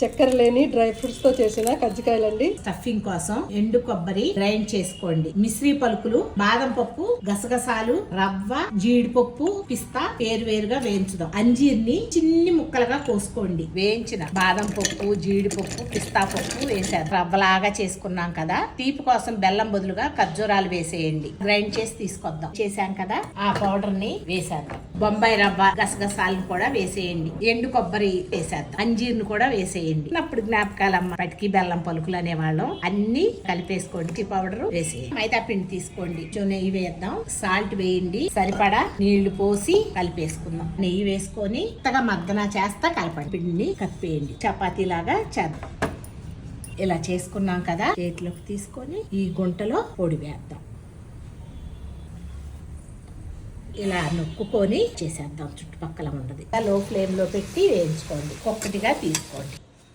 చక్కెర లేని dry fruits తో చేసిన కజ్జికాయలండి. స్టఫింగ్ కోసం ఎండు కొబ్బరి గ్రైండ్ చేసుకోండి, మిశ్రీ పలుకులు, బాదం పప్పు, గసగసాలు, రవ్వ, జీడిపప్పు, పిస్తా వేరువేరుగా వేయించుదాం. అంజీర్ని చిన్ని ముక్కలుగా కోసుకోండి. వేయించిన బాదం పప్పు, జీడిపప్పు, పిస్తా పప్పు వేసారు. రవ్వలాగా చేసుకున్నాం కదా, తీపి కోసం బెల్లం బదులుగా ఖర్జూరాలు వేసేయండి. గ్రైండ్ చేసి తీసుకొద్దాం. చేశాం కదా, ఆ పౌడర్ ని వేసేద్దాం. బొంబాయి రవ్వ, గసగసాలను కూడా వేసేయండి. ఎండు కొబ్బరి వేసేద్దాం. అంజీర్ను కూడా వేసేయండి. అప్పుడు జ్ఞాపకాలమ్మ పటికి బెల్లం పలుకులు అనేవాళ్ళం. అన్ని కలిపేసుకోండి. పౌడర్ వేసేయండి. మైదా పిండి తీసుకోండి. నెయ్యి వేద్దాం. సాల్ట్ వేయండి. సరిపడా నీళ్లు పోసి కలిపేసుకుందాం. నెయ్యి వేసుకొని కొత్తగా మద్దన చేస్తా కలపండి. పిండిని కప్పేయండి. చపాతీ లాగా చేద్దాం. ఇలా చేసుకున్నాం కదా, చేతిలోకి తీసుకొని ఈ గుంటలో పొడి వేద్దాం. ఇలా నొక్కుకొని చేసేద్దాం. చుట్టుపక్కల ఉండదు. లో ఫ్లేమ్ లో పెట్టి వేయించుకోండి. ఒక్కటిగా తీసుకోండి.